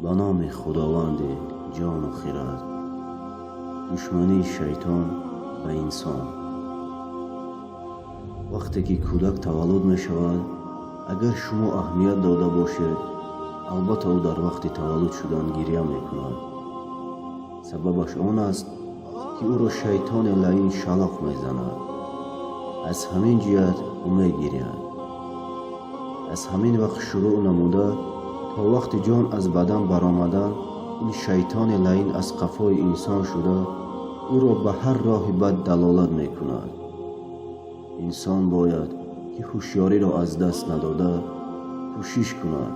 به نام خداوند جان و خرد. دشمنی شیطان و انسان. وقتی که کودک تولد می شود، اگر شما اهمیت داده باشید، البته او در وقت تولد شدن گریه می کند. سببش آن است که او را شیطان لعین شلاق می زند. از همین جهت او می گرید. از همین وقت شروع نموده تا وقت جان از بدن برآمده، این شیطان لعین از قفای انسان شده او را به هر راه بد دلالت می کند. انسان باید که هوشیاری را از دست نداده کوشش کند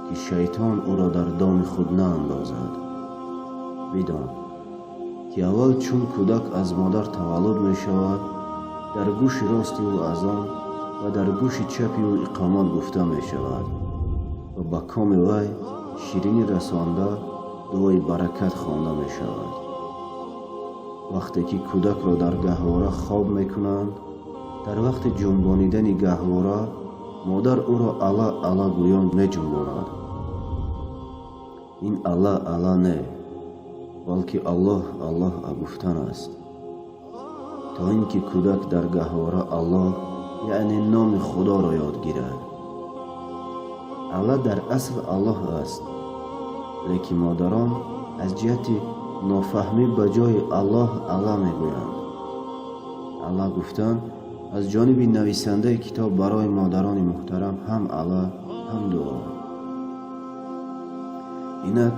که شیطان او را در دام خود ناندازد. بدان که اول چون کودک از مادر تولد می شود، در گوش راست او اذان و در گوش چپ او اقامت گفته می شود و به کام وی شیرینی رسانده دعای برکت خوانده می شود. وقتی که کودک را در گهواره خواب می کنند، در وقت جنبانیدن گهواره مادر او را الا الا گویان می جنباند. این الا الا نه، بلکه الله الله گفتن است، تا اینکه کودک در گهواره الله یعنی نام خدا را یاد گیرد. الله در اصل الله است، لیکن مادران از جهت نافهمی به جای الله الله میگویند. الله گفتن از جانب نویسنده کتاب برای مادران محترم هم الله هم دعا. اینک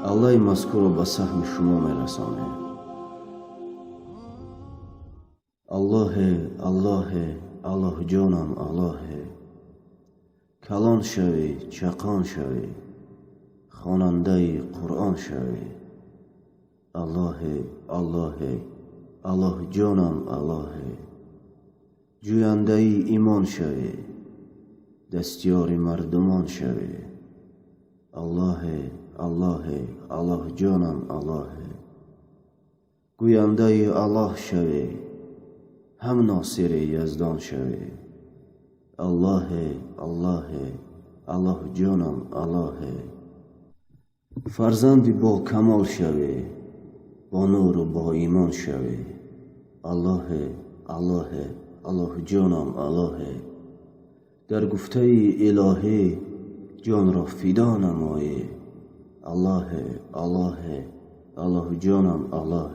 الله مذکور را به سهم شما میرساند. الله الله الله جانم الله، کلان شوی چقان شوی، خواننده قرآن شوی. الله الله الله جانم الله، جوینده ایمان شوی، دستیار مردمان شوی. الله الله الله جانم الله، گوینده الله شوی، هم ناصر یزدان شوی. الله الله الله جانم الله، فرزند با کمال شوی، با نور و با ایمان شوی. الله الله الله جانم الله، در گفته الهی جان را فدا نمایی. الله الله الله جانم الله،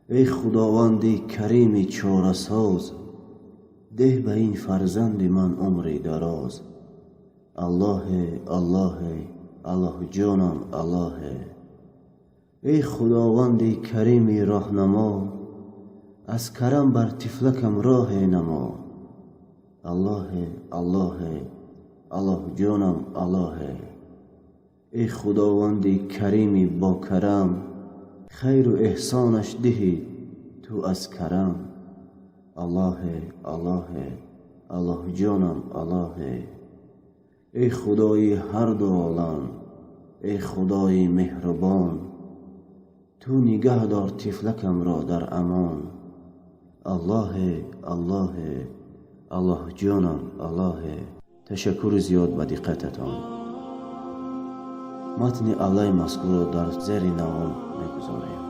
ای خداوند کریم چاره ساز، ده به این فرزند من عمری دراز. الله الله الله جانم الله، ای خداوند کریم راهنما، از کرم بر طفلکم راه نما. الله الله الله جانم الله، ای خداوند کریم با کرم، خیر و احسانش دهی تو از کرم. الله الله الله جانم الله، ای خدای هر دو عالم، ای خدای مهربان، تو نگه دار طفلکم را در امان. الله الله الله جانم الله. تشکر زیاد به دقتتان. متن الله مذکور را در زیر نام میگذاریم.